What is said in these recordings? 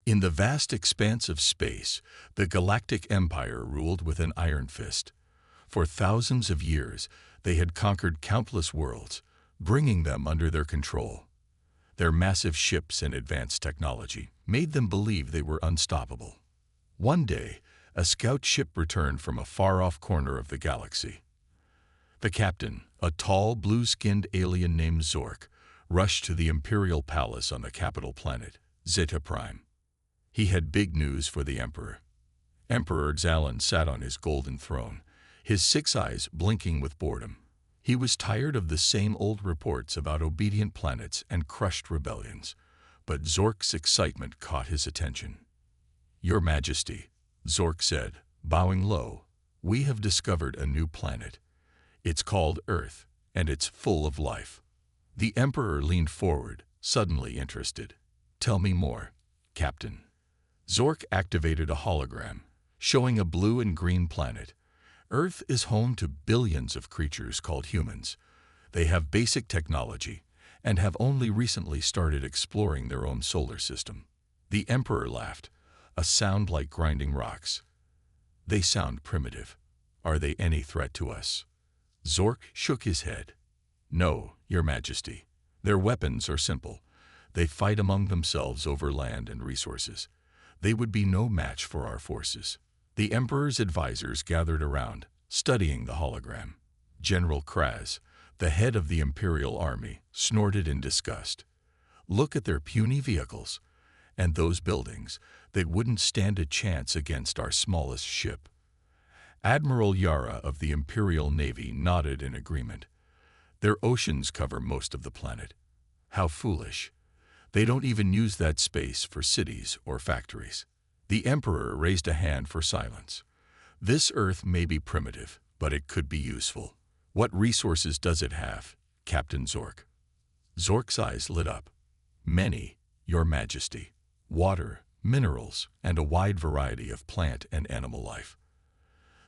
In the vast expanse of space, the Galactic Empire ruled with an iron fist. For thousands of years, they had conquered countless worlds, bringing them under their control. Their massive ships and advanced technology made them believe they were unstoppable. One day, a scout ship returned from a far-off corner of the galaxy. The captain, a tall, blue-skinned alien named Zork, rushed to the Imperial Palace on the capital planet, Zeta Prime. He had big news for the Emperor. Emperor Xalan sat on his golden throne, his 6 eyes blinking with boredom. He was tired of the same old reports about obedient planets and crushed rebellions, but Zork's excitement caught his attention. "Your Majesty," Zork said, bowing low, "we have discovered a new planet. It's called Earth, and it's full of life." The Emperor leaned forward, suddenly interested. "Tell me more, Captain." Zork activated a hologram, showing a blue and green planet. Earth is home to billions of creatures called humans. They have basic technology and have only recently started exploring their own solar system. The Emperor laughed, a sound like grinding rocks. "They sound primitive. Are they any threat to us?" Zork shook his head. "No, Your Majesty. Their weapons are simple. They fight among themselves over land and resources. They would be no match for our forces." The Emperor's advisors gathered around, studying the hologram. General Kraz, the head of the Imperial Army, snorted in disgust. "Look at their puny vehicles. And those buildings, they wouldn't stand a chance against our smallest ship." Admiral Yara of the Imperial Navy nodded in agreement. "Their oceans cover most of the planet. How foolish. They don't even use that space for cities or factories." The Emperor raised a hand for silence. "This Earth may be primitive, but it could be useful. What resources does it have, Captain Zork?" Zork's eyes lit up. "Many, Your Majesty. Water, minerals, and a wide variety of plant and animal life.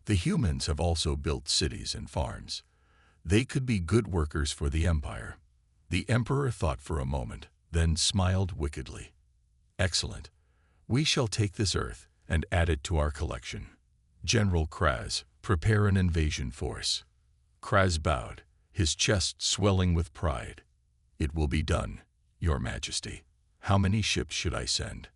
The humans have also built cities and farms. They could be good workers for the Empire." The Emperor thought for a moment, then smiled wickedly. "Excellent. We shall take this Earth and add it to our collection. General Kraz, prepare an invasion force." Kraz bowed, his chest swelling with pride. "It will be done, Your Majesty. How many ships should I send?"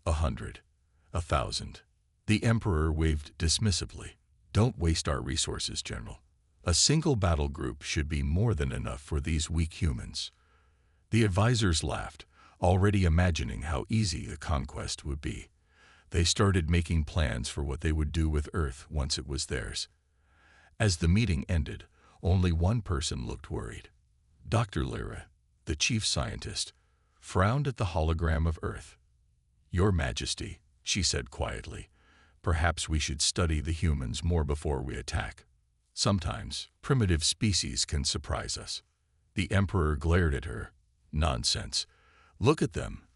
100. 1,000. The Emperor waved dismissively. "Don't waste our resources, General. A single battle group should be more than enough for these weak humans." The advisors laughed, already imagining how easy the conquest would be. They started making plans for what they would do with Earth once it was theirs. As the meeting ended, only one person looked worried. Dr. Lyra, the chief scientist, frowned at the hologram of Earth. "Your Majesty," she said quietly, "perhaps we should study the humans more before we attack. Sometimes, primitive species can surprise us." The Emperor glared at her. "Nonsense. Look at them,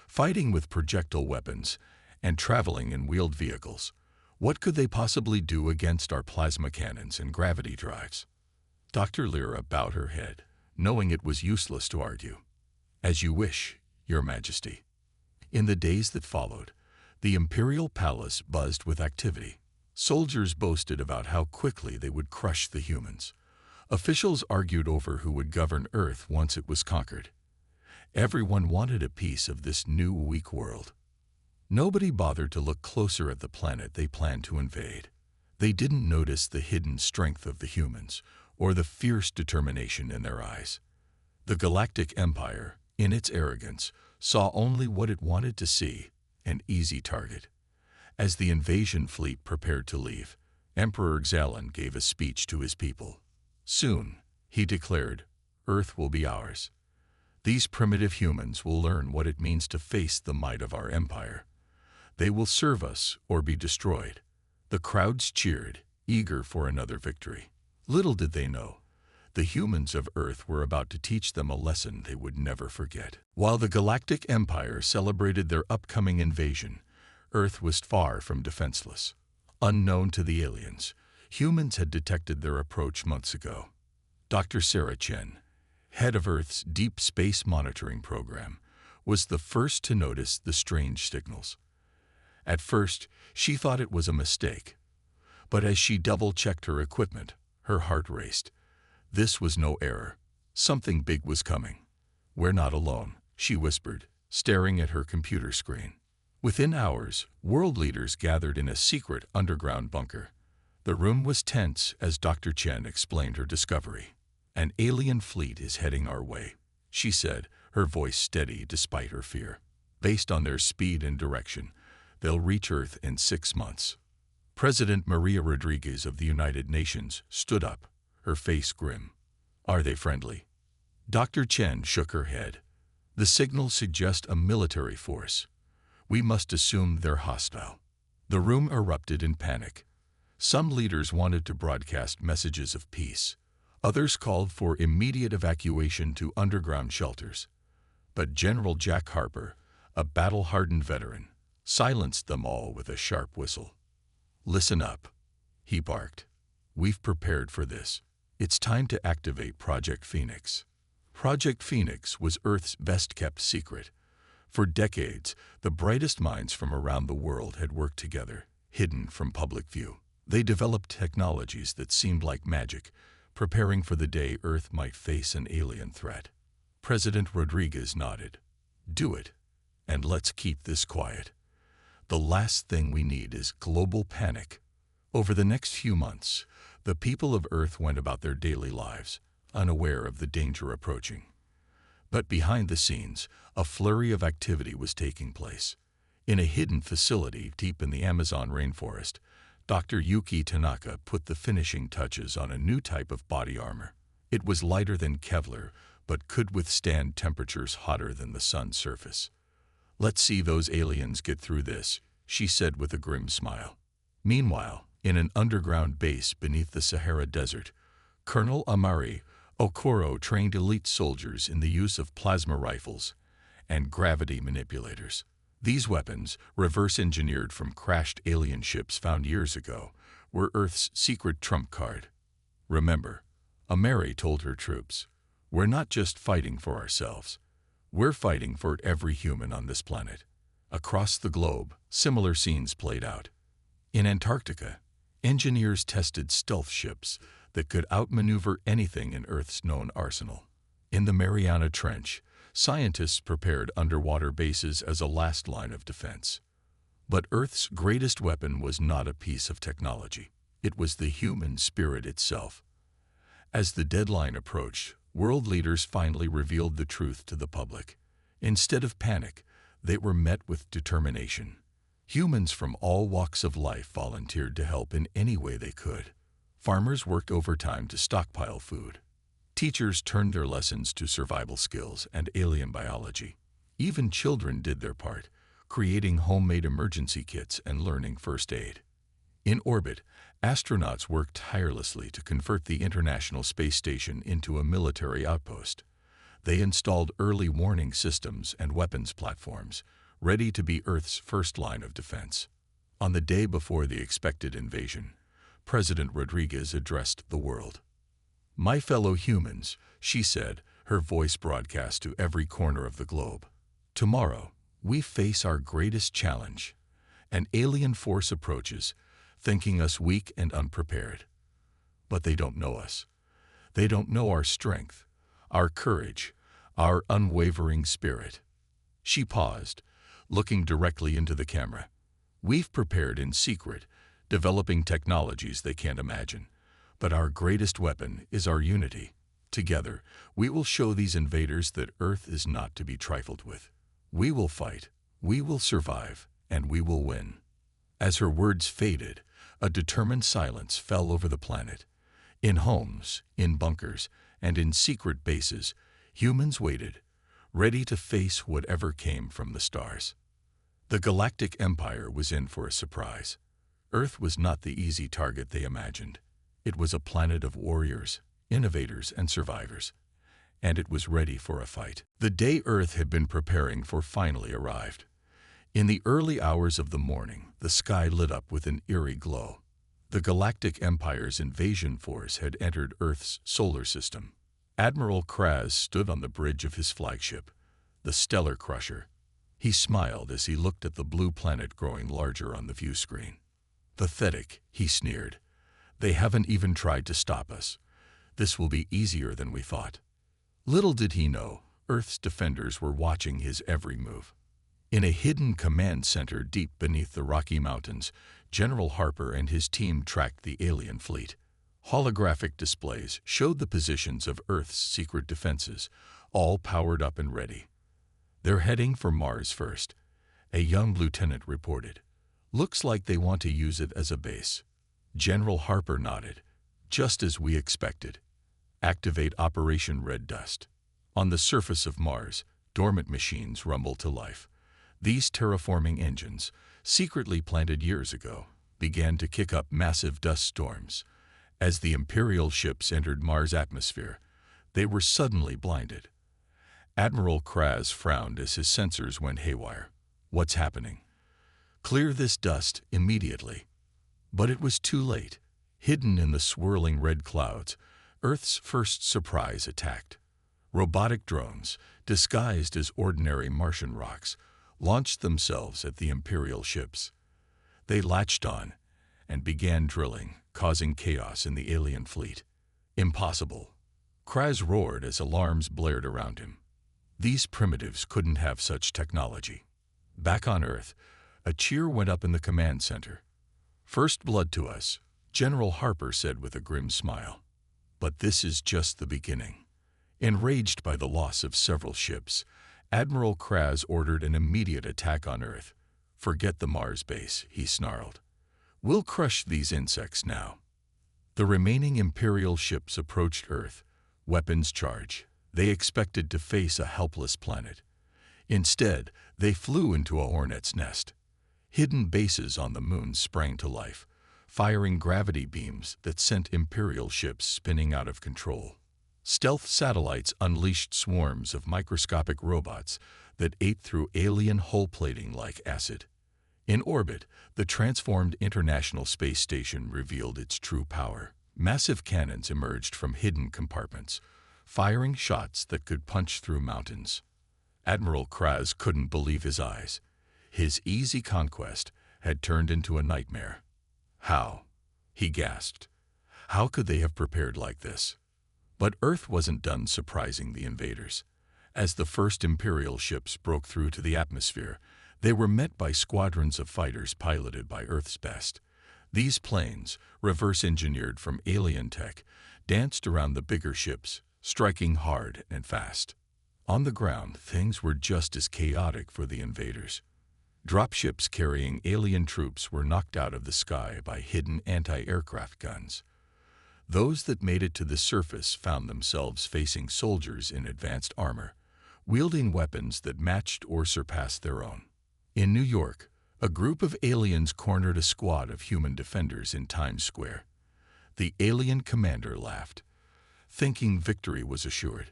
fighting with projectile weapons and traveling in wheeled vehicles. What could they possibly do against our plasma cannons and gravity drives?" Dr. Lyra bowed her head, knowing it was useless to argue. "As you wish, Your Majesty." In the days that followed, the Imperial Palace buzzed with activity. Soldiers boasted about how quickly they would crush the humans. Officials argued over who would govern Earth once it was conquered. Everyone wanted a piece of this new weak world. Nobody bothered to look closer at the planet they planned to invade. They didn't notice the hidden strength of the humans or the fierce determination in their eyes. The Galactic Empire, in its arrogance, saw only what it wanted to see, an easy target. As the invasion fleet prepared to leave, Emperor Xalan gave a speech to his people. "Soon," he declared, "Earth will be ours. These primitive humans will learn what it means to face the might of our empire. They will serve us or be destroyed." The crowds cheered, eager for another victory. Little did they know, the humans of Earth were about to teach them a lesson they would never forget. While the Galactic Empire celebrated their upcoming invasion, Earth was far from defenseless. Unknown to the aliens, humans had detected their approach months ago. Dr. Sarah Chen, head of Earth's Deep Space Monitoring Program, was the first to notice the strange signals. At first, she thought it was a mistake, but as she double-checked her equipment, her heart raced. This was no error. Something big was coming. "We're not alone," she whispered, staring at her computer screen. Within hours, world leaders gathered in a secret underground bunker. The room was tense as Dr. Chen explained her discovery. "An alien fleet is heading our way," she said, her voice steady despite her fear. "Based on their speed and direction, they'll reach Earth in 6 months." President Maria Rodriguez of the United Nations stood up, her face grim. "Are they friendly?" Dr. Chen shook her head. "The signals suggest a military force. We must assume they're hostile." The room erupted in panic. Some leaders wanted to broadcast messages of peace. Others called for immediate evacuation to underground shelters. But General Jack Harper, a battle-hardened veteran, silenced them all with a sharp whistle. "Listen up," he barked. "We've prepared for this. It's time to activate Project Phoenix." Project Phoenix was Earth's best-kept secret. For decades, the brightest minds from around the world had worked together, hidden from public view. They developed technologies that seemed like magic, preparing for the day Earth might face an alien threat. President Rodriguez nodded. "Do it, and let's keep this quiet. The last thing we need is global panic." Over the next few months, the people of Earth went about their daily lives, unaware of the danger approaching. But behind the scenes, a flurry of activity was taking place. In a hidden facility deep in the Amazon rainforest, Dr. Yuki Tanaka put the finishing touches on a new type of body armor. It was lighter than Kevlar, but could withstand temperatures hotter than the sun's surface. "Let's see those aliens get through this," she said with a grim smile. Meanwhile, in an underground base beneath the Sahara Desert, Colonel Amari Okoro trained elite soldiers in the use of plasma rifles and gravity manipulators. These weapons, reverse-engineered from crashed alien ships found years ago, were Earth's secret trump card. Remember, Amari told her troops, "We're not just fighting for ourselves. We're fighting for every human on this planet." Across the globe, similar scenes played out. In Antarctica, engineers tested stealth ships that could outmaneuver anything in Earth's known arsenal. In the Mariana Trench, scientists prepared underwater bases as a last line of defense. But Earth's greatest weapon was not a piece of technology. It was the human spirit itself. As the deadline approached, world leaders finally revealed the truth to the public. Instead of panic, they were met with determination. Humans from all walks of life volunteered to help in any way they could. Farmers worked overtime to stockpile food. Teachers turned their lessons to survival skills and alien biology. Even children did their part, creating homemade emergency kits and learning first aid. In orbit, astronauts worked tirelessly to convert the International Space Station into a military outpost. They installed early warning systems and weapons platforms, ready to be Earth's first line of defense. On the day before the expected invasion, President Rodriguez addressed the world. "My fellow humans," she said, her voice broadcast to every corner of the globe. "Tomorrow, we face our greatest challenge. An alien force approaches, thinking us weak and unprepared. But they don't know us. They don't know our strength, our courage, our unwavering spirit." She paused, looking directly into the camera. "We've prepared in secret, developing technologies they can't imagine. But our greatest weapon is our unity. Together, we will show these invaders that Earth is not to be trifled with. We will fight, we will survive, and we will win." As her words faded, a determined silence fell over the planet. In homes, in bunkers, and in secret bases, humans waited, ready to face whatever came from the stars. The Galactic Empire was in for a surprise. Earth was not the easy target they imagined. It was a planet of warriors, innovators, and survivors, and it was ready for a fight. The day Earth had been preparing for finally arrived. In the early hours of the morning, the sky lit up with an eerie glow. The Galactic Empire's invasion force had entered Earth's solar system. Admiral Kraz stood on the bridge of his flagship, the Stellar Crusher. He smiled as he looked at the blue planet growing larger on the view screen. Pathetic, he sneered. They haven't even tried to stop us. This will be easier than we thought. Little did he know, Earth's defenders were watching his every move. In a hidden command center deep beneath the Rocky Mountains, General Harper and his team tracked the alien fleet. Holographic displays showed the positions of Earth's secret defenses, all powered up and ready. They're heading for Mars first, a young lieutenant reported. Looks like they want to use it as a base. General Harper nodded. Just as we expected. Activate Operation Red Dust. On the surface of Mars, dormant machines rumbled to life. These terraforming engines, secretly planted years ago, began to kick up massive dust storms. As the Imperial ships entered Mars' atmosphere, they were suddenly blinded. Admiral Kraz frowned as his sensors went haywire. What's happening? Clear this dust immediately. But it was too late. Hidden in the swirling red clouds, Earth's first surprise attacked. Robotic drones, disguised as ordinary Martian rocks, launched themselves at the Imperial ships. They latched on and began drilling, causing chaos in the alien fleet. Impossible. Kraz roared as alarms blared around him. These primitives couldn't have such technology. Back on Earth, a cheer went up in the command center. First blood to us, General Harper said with a grim smile. But this is just the beginning. Enraged by the loss of several ships, Admiral Kraz ordered an immediate attack on Earth. Forget the Mars base, he snarled. We'll crush these insects now. The remaining Imperial ships approached Earth, weapons charged. They expected to face a helpless planet. Instead, they flew into a hornet's nest. Hidden bases on the moon sprang to life, firing gravity beams that sent Imperial ships spinning out of control. Stealth satellites unleashed swarms of microscopic robots that ate through alien hull plating like acid. In orbit, the transformed International Space Station revealed its true power. Massive cannons emerged from hidden compartments, firing shots that could punch through mountains. Admiral Kraz couldn't believe his eyes. His easy conquest had turned into a nightmare. How? He gasped. How could they have prepared like this? But Earth wasn't done surprising the invaders. As the first Imperial ships broke through to the atmosphere, they were met by squadrons of fighters piloted by Earth's best. These planes, reverse-engineered from alien tech, danced around the bigger ships, striking hard and fast. On the ground, things were just as chaotic for the invaders. Dropships carrying alien troops were knocked out of the sky by hidden anti-aircraft guns. Those that made it to the surface found themselves facing soldiers in advanced armor, wielding weapons that matched or surpassed their own. In New York, a group of aliens cornered a squad of human defenders in Times Square. The alien commander laughed, thinking victory was assured.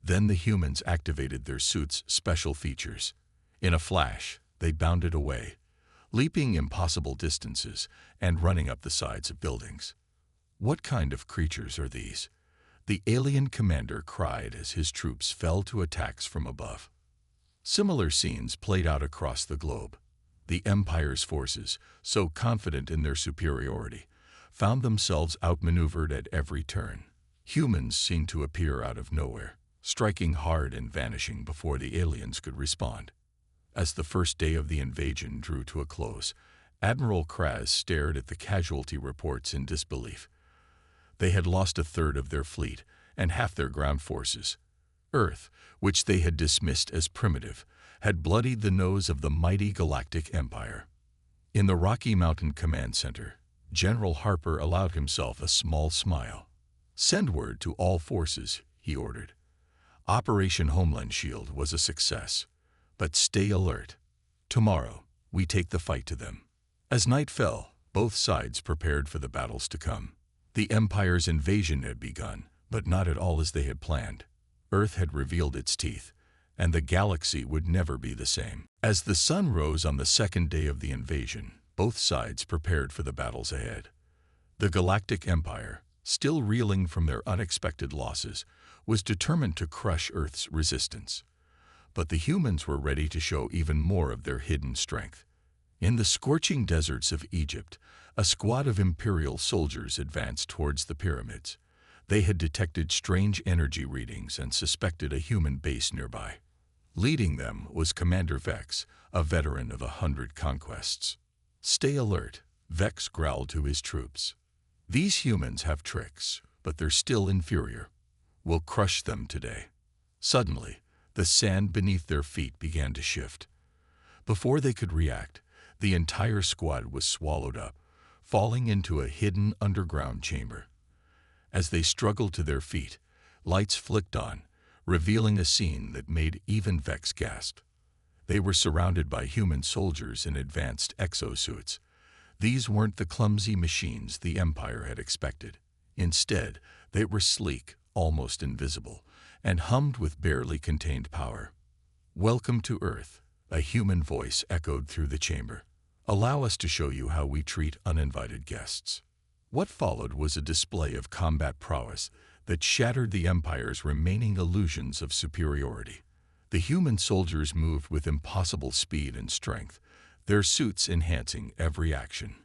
Then the humans activated their suits' special features. In a flash, they bounded away, leaping impossible distances and running up the sides of buildings. What kind of creatures are these? The alien commander cried as his troops fell to attacks from above. Similar scenes played out across the globe. The Empire's forces, so confident in their superiority, found themselves outmaneuvered at every turn. Humans seemed to appear out of nowhere, striking hard and vanishing before the aliens could respond. As the first day of the invasion drew to a close, Admiral Kraz stared at the casualty reports in disbelief. They had lost a third of their fleet and half their ground forces. Earth, which they had dismissed as primitive, had bloodied the nose of the mighty Galactic Empire. In the Rocky Mountain Command Center, General Harper allowed himself a small smile. "Send word to all forces," he ordered. Operation Homeland Shield was a success, but stay alert. Tomorrow, we take the fight to them. As night fell, both sides prepared for the battles to come. The Empire's invasion had begun, but not at all as they had planned. Earth had revealed its teeth, and the galaxy would never be the same. As the sun rose on the second day of the invasion, both sides prepared for the battles ahead. The Galactic Empire, still reeling from their unexpected losses, was determined to crush Earth's resistance. But the humans were ready to show even more of their hidden strength. In the scorching deserts of Egypt, a squad of Imperial soldiers advanced towards the pyramids. They had detected strange energy readings and suspected a human base nearby. Leading them was Commander Vex, a veteran of 100 conquests. "Stay alert," Vex growled to his troops. "These humans have tricks, but they're still inferior. We'll crush them today." Suddenly, the sand beneath their feet began to shift. Before they could react, the entire squad was swallowed up, falling into a hidden underground chamber. As they struggled to their feet, lights flicked on, revealing a scene that made even Vex gasp. They were surrounded by human soldiers in advanced exosuits. These weren't the clumsy machines the Empire had expected. Instead, they were sleek, almost invisible, and hummed with barely contained power. "Welcome to Earth," a human voice echoed through the chamber. "Allow us to show you how we treat uninvited guests." What followed was a display of combat prowess that shattered the Empire's remaining illusions of superiority. The human soldiers moved with impossible speed and strength, their suits enhancing every action.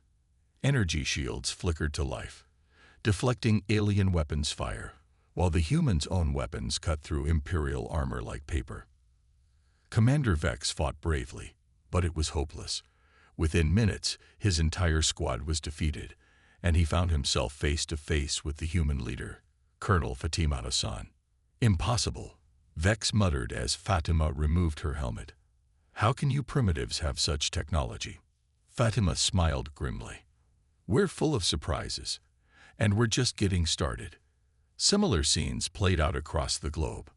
Energy shields flickered to life, deflecting alien weapons' fire, while the humans' own weapons cut through Imperial armor like paper. Commander Vex fought bravely, but it was hopeless. Within minutes, his entire squad was defeated, and he found himself face to face with the human leader, Colonel Fatima Hassan. "Impossible," Vex muttered as Fatima removed her helmet. "How can you primitives have such technology?" Fatima smiled grimly. "We're full of surprises, and we're just getting started." Similar scenes played out across the globe.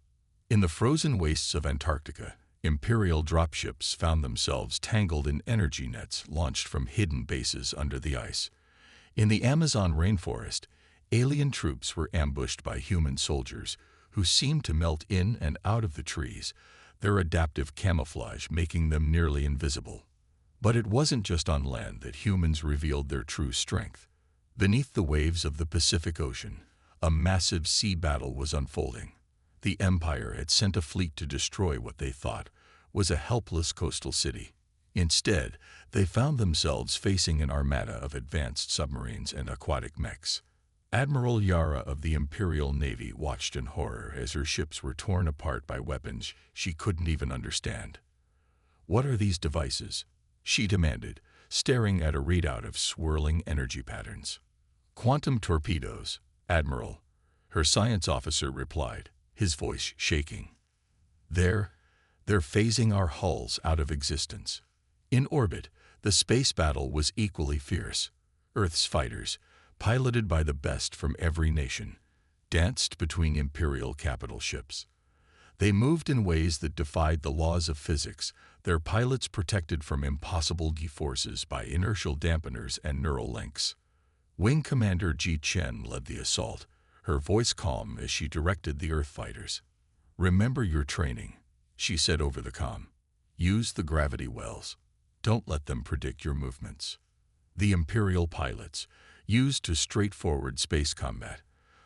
In the frozen wastes of Antarctica, Imperial dropships found themselves tangled in energy nets launched from hidden bases under the ice. In the Amazon rainforest, alien troops were ambushed by human soldiers who seemed to melt in and out of the trees, their adaptive camouflage making them nearly invisible. But it wasn't just on land that humans revealed their true strength. Beneath the waves of the Pacific Ocean, a massive sea battle was unfolding. The Empire had sent a fleet to destroy what they thought was a helpless coastal city. Instead, they found themselves facing an armada of advanced submarines and aquatic mechs. Admiral Yara of the Imperial Navy watched in horror as her ships were torn apart by weapons she couldn't even understand. "What are these devices?" she demanded, staring at a readout of swirling energy patterns. "Quantum torpedoes, Admiral," her science officer replied, his voice shaking. They're phasing our hulls out of existence." In orbit, the space battle was equally fierce. Earth's fighters, piloted by the best from every nation, danced between Imperial capital ships. They moved in ways that defied the laws of physics, their pilots protected from impossible G-forces by inertial dampeners and neural links. Wing Commander Ji Chen led the assault, her voice calm as she directed the Earth fighters. "Remember your training," she said over the comm. "Use the gravity wells. Don't let them predict your movements." The Imperial pilots, used to straightforward space combat,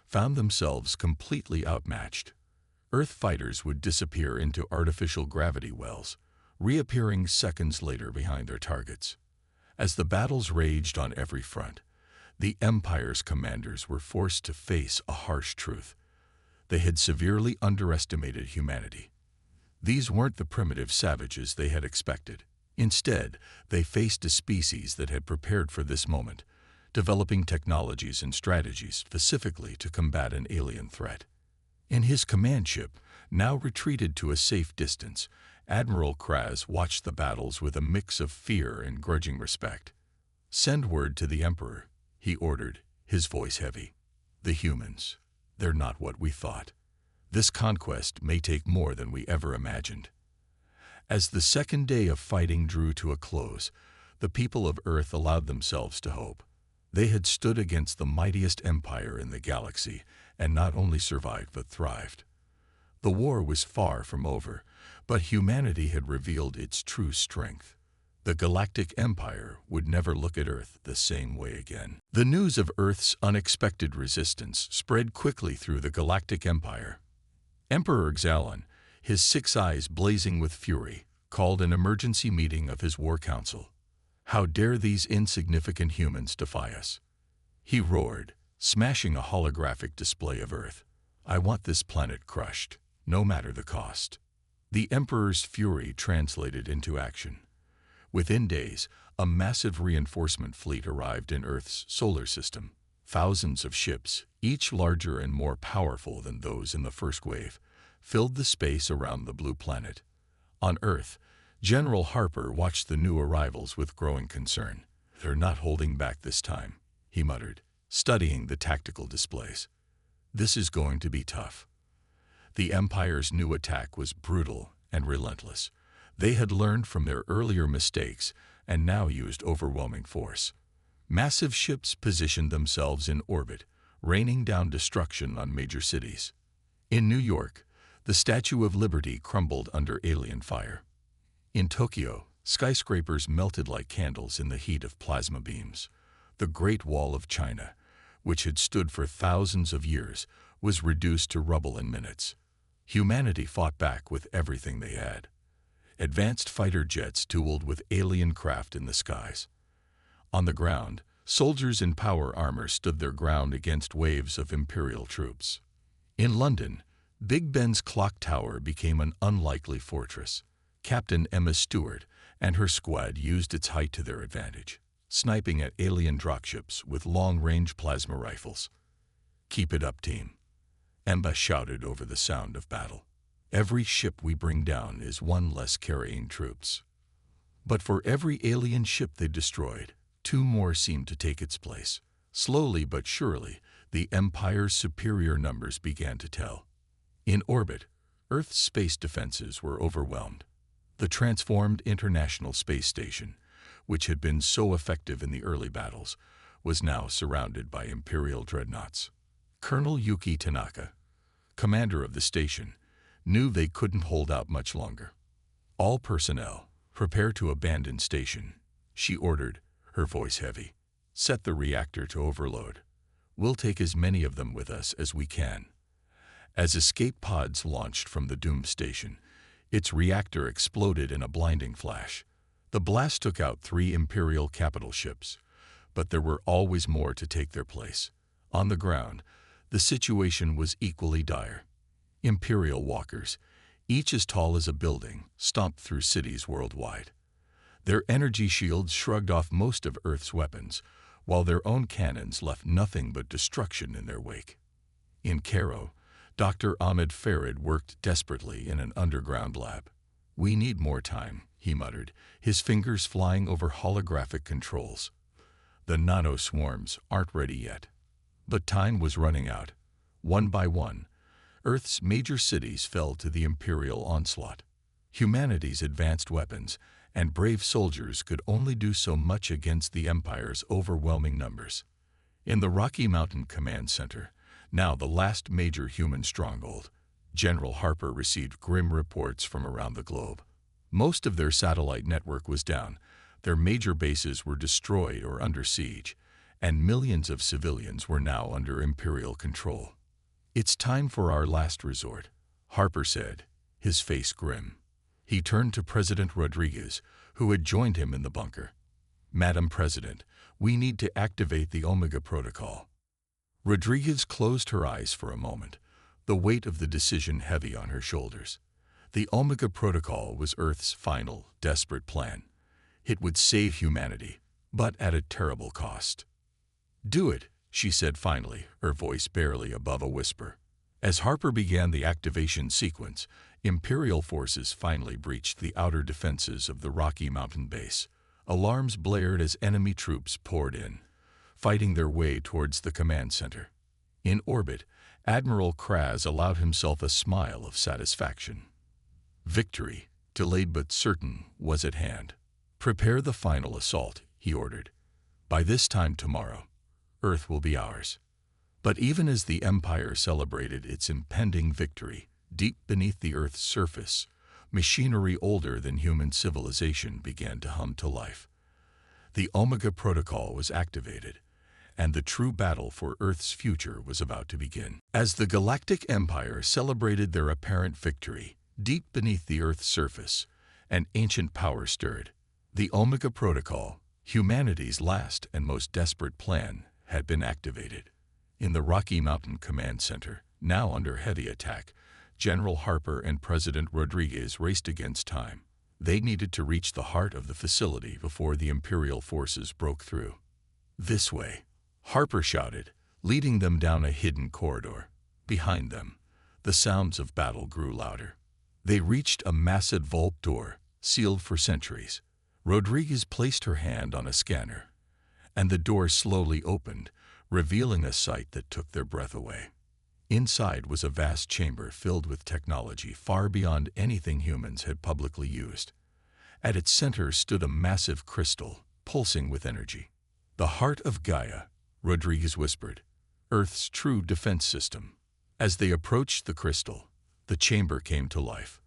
found themselves completely outmatched. Earth fighters would disappear into artificial gravity wells, reappearing seconds later behind their targets. As the battles raged on every front, the Empire's commanders were forced to face a harsh truth. They had severely underestimated humanity. These weren't the primitive savages they had expected. Instead, they faced a species that had prepared for this moment, developing technologies and strategies specifically to combat an alien threat. In his command ship, now retreated to a safe distance, Admiral Kraz watched the battles with a mix of fear and grudging respect. "Send word to the Emperor," he ordered, his voice heavy. "The humans, they're not what we thought. This conquest may take more than we ever imagined." As the second day of fighting drew to a close, the people of Earth allowed themselves to hope. They had stood against the mightiest empire in the galaxy and not only survived but thrived. The war was far from over, but humanity had revealed its true strength. The Galactic Empire would never look at Earth the same way again. The news of Earth's unexpected resistance spread quickly through the Galactic Empire. Emperor Xalon, his 6 eyes blazing with fury, called an emergency meeting of his war council. How dare these insignificant humans defy us? He roared, smashing a holographic display of Earth. I want this planet crushed, no matter the cost. The Emperor's fury translated into action. Within days, a massive reinforcement fleet arrived in Earth's solar system. Thousands of ships, each larger and more powerful than those in the first wave, filled the space around the blue planet. On Earth, General Harper watched the new arrivals with growing concern. They're not holding back this time, he muttered, studying the tactical displays. This is going to be tough. The Empire's new attack was brutal and relentless. They had learned from their earlier mistakes and now used overwhelming force. Massive ships positioned themselves in orbit, raining down destruction on major cities. In New York, the Statue of Liberty crumbled under alien fire. In Tokyo, skyscrapers melted like candles in the heat of plasma beams. The Great Wall of China, which had stood for thousands of years, was reduced to rubble in minutes. Humanity fought back with everything they had. Advanced fighter jets dueled with alien craft in the skies. On the ground, soldiers in power armor stood their ground against waves of Imperial troops. In London, Big Ben's clock tower became an unlikely fortress. Captain Emma Stewart and her squad used its height to their advantage, sniping at alien dropships with long-range plasma rifles. "Keep it up, team," Emma shouted over the sound of battle. "Every ship we bring down is one less carrying troops." But for every alien ship they destroyed, 2 more seemed to take its place. Slowly but surely, the Empire's superior numbers began to tell. In orbit, Earth's space defenses were overwhelmed. The transformed International Space Station, which had been so effective in the early battles, was now surrounded by Imperial dreadnoughts. Colonel Yuki Tanaka, commander of the station, knew they couldn't hold out much longer. "All personnel, prepare to abandon station," she ordered, her voice heavy. "Set the reactor to overload. We'll take as many of them with us as we can." As escape pods launched from the doomed station, its reactor exploded in a blinding flash. The blast took out 3 Imperial capital ships, but there were always more to take their place. On the ground, the situation was equally dire. Imperial walkers, each as tall as a building, stomped through cities worldwide. Their energy shields shrugged off most of Earth's weapons, while their own cannons left nothing but destruction in their wake. In Cairo, Dr. Ahmed Farid worked desperately in an underground lab. "We need more time," he muttered, his fingers flying over holographic controls. "The nano-swarms aren't ready yet." But time was running out. One by one, Earth's major cities fell to the Imperial onslaught. Humanity's advanced weapons and brave soldiers could only do so much against the Empire's overwhelming numbers. In the Rocky Mountain Command Center, now the last major human stronghold, General Harper received grim reports from around the globe. Most of their satellite network was down, their major bases were destroyed or under siege, and millions of civilians were now under Imperial control. "It's time for our last resort," Harper said, his face grim. He turned to President Rodriguez, who had joined him in the bunker. "Madam President, we need to activate the Omega Protocol." Rodriguez closed her eyes for a moment, the weight of the decision heavy on her shoulders. The Omega Protocol was Earth's final, desperate plan. It would save humanity, but at a terrible cost. "Do it," she said finally, her voice barely above a whisper. As Harper began the activation sequence, Imperial forces finally breached the outer defenses of the Rocky Mountain base. Alarms blared as enemy troops poured in, fighting their way towards the command center. In orbit, Admiral Kraz allowed himself a smile of satisfaction. Victory, delayed but certain, was at hand. "Prepare the final assault," he ordered. "By this time tomorrow, Earth will be ours." But even as the Empire celebrated its impending victory, deep beneath the Earth's surface, machinery older than human civilization began to hum to life. The Omega Protocol was activated, and the true battle for Earth's future was about to begin. As the Galactic Empire celebrated their apparent victory, Deep beneath the Earth's surface, an ancient power stirred. The Omega Protocol, humanity's last and most desperate plan, had been activated. In the Rocky Mountain Command Center, now under heavy attack, General Harper and President Rodriguez raced against time. They needed to reach the heart of the facility before the Imperial forces broke through. "This way," Harper shouted, leading them down a hidden corridor. Behind them, the sounds of battle grew louder. They reached a massive vault door, sealed for centuries. Rodriguez placed her hand on a scanner, and the door slowly opened, revealing a sight that took their breath away. Inside was a vast chamber filled with technology far beyond anything humans had publicly used. At its center stood a massive crystal, pulsing with energy. "The heart of Gaia," Rodriguez whispered, "Earth's true defense system." As they approached the crystal, the chamber came to life.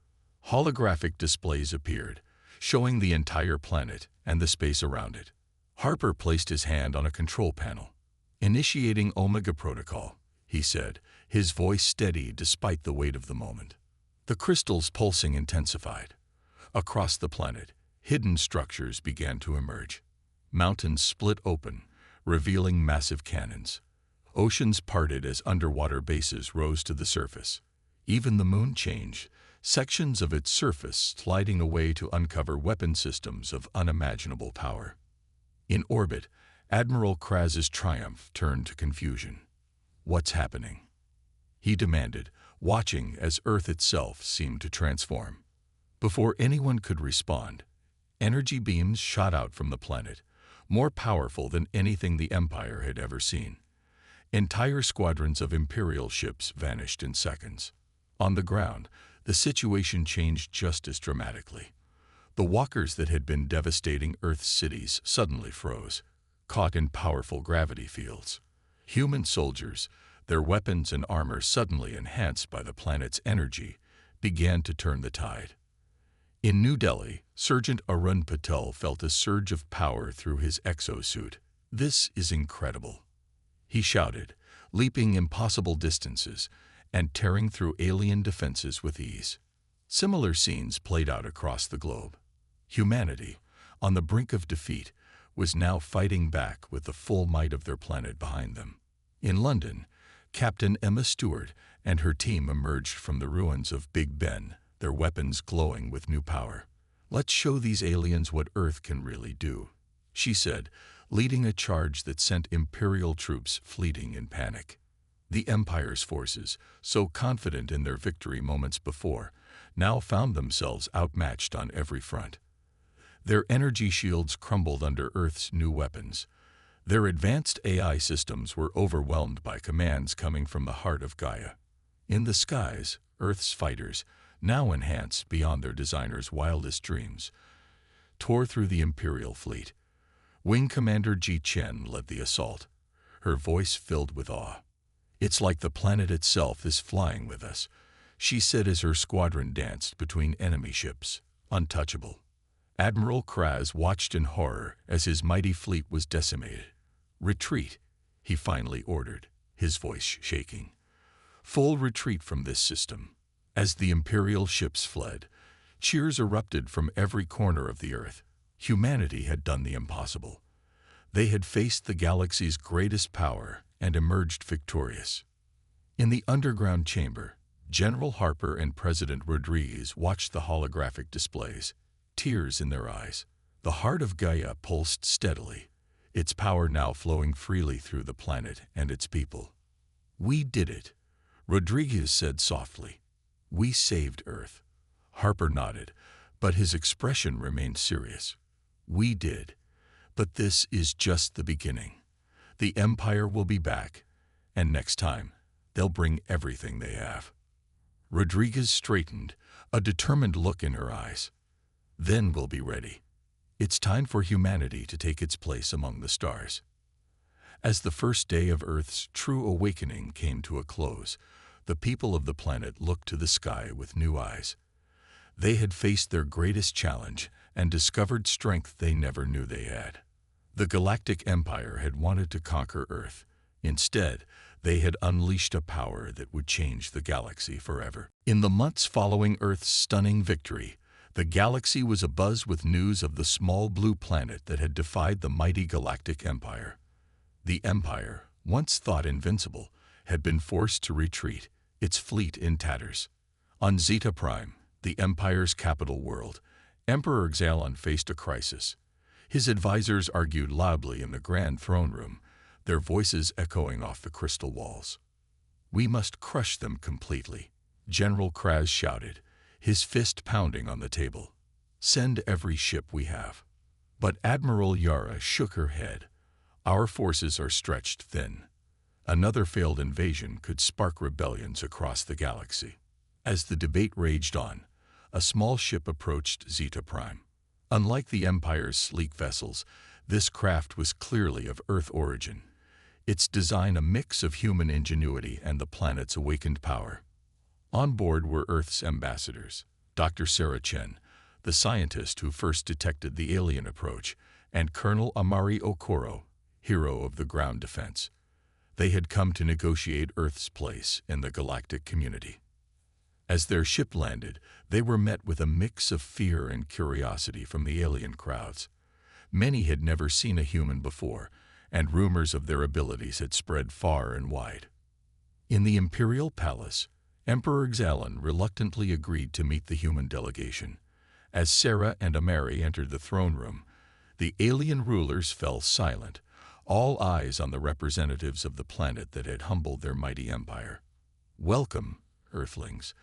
Holographic displays appeared, showing the entire planet and the space around it. Harper placed his hand on a control panel. "Initiating Omega Protocol," he said, his voice steady despite the weight of the moment. The crystal's pulsing intensified. Across the planet, hidden structures began to emerge. Mountains split open, revealing massive cannons. Oceans parted as underwater bases rose to the surface. Even the moon changed, sections of its surface sliding away to uncover weapon systems of unimaginable power. In orbit, Admiral Kraz's triumph turned to confusion. "What's happening?" he demanded, watching as Earth itself seemed to transform. Before anyone could respond, energy beams shot out from the planet, more powerful than anything the Empire had ever seen. Entire squadrons of Imperial ships vanished in seconds. On the ground, the situation changed just as dramatically. The walkers that had been devastating Earth's cities suddenly froze, caught in powerful gravity fields. Human soldiers, their weapons and armor suddenly enhanced by the planet's energy, began to turn the tide. In New Delhi, Sergeant Arun Patel felt a surge of power through his exosuit. "This is incredible," he shouted, leaping impossible distances and tearing through alien defenses with ease. Similar scenes played out across the globe. Humanity, on the brink of defeat, was now fighting back with the full might of their planet behind them. In London, Captain Emma Stewart and her team emerged from the ruins of Big Ben, their weapons glowing with new power. "Let's show these aliens what Earth can really do," she said, leading a charge that sent Imperial troops fleeing in panic. The Empire's forces, so confident in their victory moments before, now found themselves outmatched on every front. Their energy shields crumbled under Earth's new weapons. Their advanced AI systems were overwhelmed by commands coming from the heart of Gaia. In the skies, Earth's fighters, now enhanced beyond their designers' wildest dreams, tore through the Imperial fleet. Wing Commander Ji Chen led the assault, her voice filled with awe. "It's like the planet itself is flying with us," she said as her squadron danced between enemy ships, untouchable. Admiral Kraz watched in horror as his mighty fleet was decimated. "Retreat," he finally ordered, his voice shaking. "Full retreat from this system." As the Imperial ships fled, cheers erupted from every corner of the Earth. Humanity had done the impossible. They had faced the galaxy's greatest power and emerged victorious. In the underground chamber, General Harper and President Rodriguez watched the holographic displays, tears in their eyes. The heart of Gaia pulsed steadily, its power now flowing freely through the planet and its people. "We did it," Rodriguez said softly. "We saved Earth." Harper nodded, but his expression remained serious. "We did, but this is just the beginning. The Empire will be back, and next time, they'll bring everything they have." Rodriguez straightened, a determined look in her eyes. "Then we'll be ready. It's time for humanity to take its place among the stars." As the first day of Earth's true awakening came to a close, the people of the planet looked to the sky with new eyes. They had faced their greatest challenge and discovered strength they never knew they had. The Galactic Empire had wanted to conquer Earth. Instead, They had unleashed a power that would change the galaxy forever. In the months following Earth's stunning victory, the galaxy was abuzz with news of the small blue planet that had defied the mighty Galactic Empire. The Empire, once thought invincible, had been forced to retreat, its fleet in tatters. On Zeta Prime, the Empire's capital world, Emperor Xalon faced a crisis. His advisors argued loudly in the grand throne room, their voices echoing off the crystal walls. "We must crush them completely," General Kraz shouted, his fist pounding on the table. "Send every ship we have." But Admiral Yara shook her head. "Our forces are stretched thin. Another failed invasion could spark rebellions across the galaxy." As the debate raged on, a small ship approached Zeta Prime. Unlike the Empire's sleek vessels, this craft was clearly of Earth origin, its design a mix of human ingenuity and the planet's awakened power. On board were Earth's ambassadors, Dr. Sarah Chen, the scientist who first detected the alien approach, and Colonel Amari Okoro, hero of the ground defense. They had come to negotiate Earth's place in the galactic community. As their ship landed, they were met with a mix of fear and curiosity from the alien crowds. Many had never seen a human before, and rumors of their abilities had spread far and wide. In the Imperial Palace, Emperor Xalon reluctantly agreed to meet the human delegation. As Sarah and Amari entered the throne room, the alien rulers fell silent, all eyes on the representatives of the planet that had humbled their mighty empire. "Welcome, Earthlings,"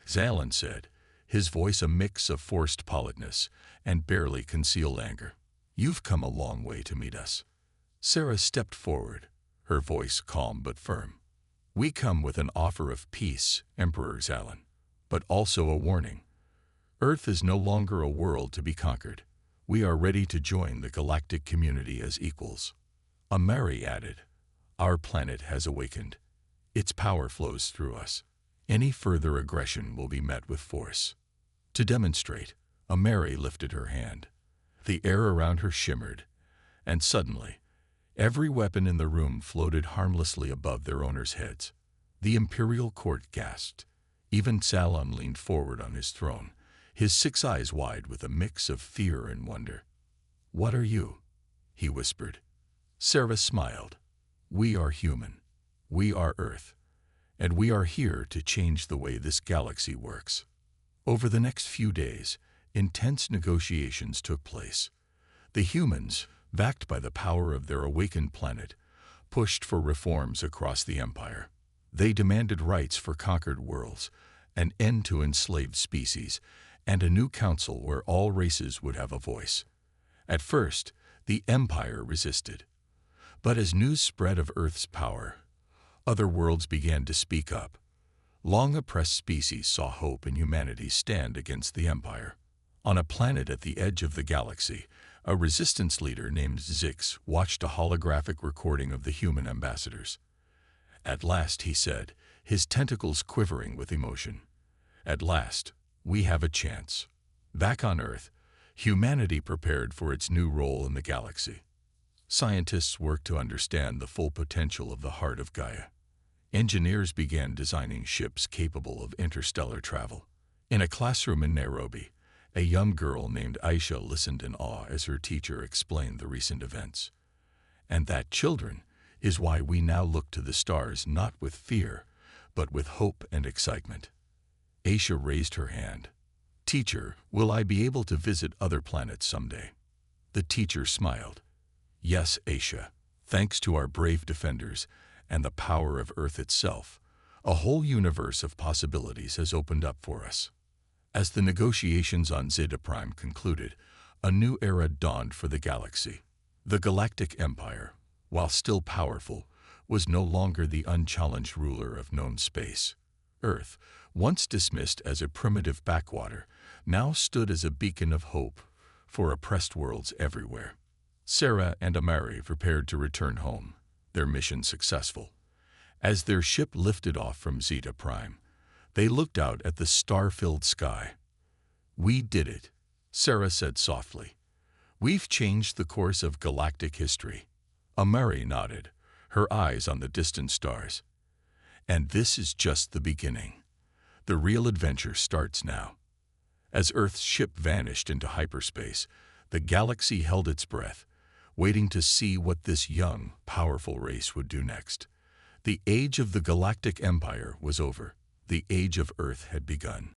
Xalon said, his voice a mix of forced politeness and barely concealed anger. "You've come a long way to meet us." Sarah stepped forward, her voice calm but firm. "We come with an offer of peace, Emperor Xalon, but also a warning. Earth is no longer a world to be conquered. We are ready to join the galactic community as equals." Amari added, "Our planet has awakened. Its power flows through us. Any further aggression will be met with force." To demonstrate, Amari lifted her hand. The air around her shimmered, and suddenly, every weapon in the room floated harmlessly above their owners' heads. The Imperial Court gasped. Even Xalon leaned forward on his throne, his 6 eyes wide with a mix of fear and wonder. "What are you?" he whispered. Sarah smiled. "We are human. We are Earth. And we are here to change the way this galaxy works." Over the next few days, intense negotiations took place. The humans, backed by the power of their awakened planet, pushed for reforms across the Empire. They demanded rights for conquered worlds, an end to enslaved species, and a new council where all races would have a voice. At first, the Empire resisted. But as news spread of Earth's power, other worlds began to speak up. Long-oppressed species saw hope in humanity's stand against the Empire. On a planet at the edge of the galaxy, a resistance leader named Zix watched a holographic recording of the human ambassadors. "At last," he said, his tentacles quivering with emotion. "At last, we have a chance." Back on Earth, humanity prepared for its new role in the galaxy. Scientists worked to understand the full potential of the heart of Gaia. Engineers began designing ships capable of interstellar travel. In a classroom in Nairobi, a young girl named Aisha listened in awe as her teacher explained the recent events. "And that, children, is why we now look to the stars not with fear, but with hope and excitement." Aisha raised her hand. "Teacher, will I be able to visit other planets someday?" The teacher smiled. "Yes, Aisha. Thanks to our brave defenders and the power of Earth itself, a whole universe of possibilities has opened up for us." As the negotiations on Zeta Prime concluded, a new era dawned for the galaxy. The Galactic Empire, while still powerful, was no longer the unchallenged ruler of known space. Earth, once dismissed as a primitive backwater, now stood as a beacon of hope for oppressed worlds everywhere. Sarah and Amari prepared to return home, their mission successful. As their ship lifted off from Zeta Prime, they looked out at the star-filled sky. "We did it," Sarah said softly. "We've changed the course of galactic history." Amari nodded, her eyes on the distant stars. And this is just the beginning. The real adventure starts now. As Earth's ship vanished into hyperspace, the galaxy held its breath, waiting to see what this young, powerful race would do next. The age of the Galactic Empire was over. The age of Earth had begun.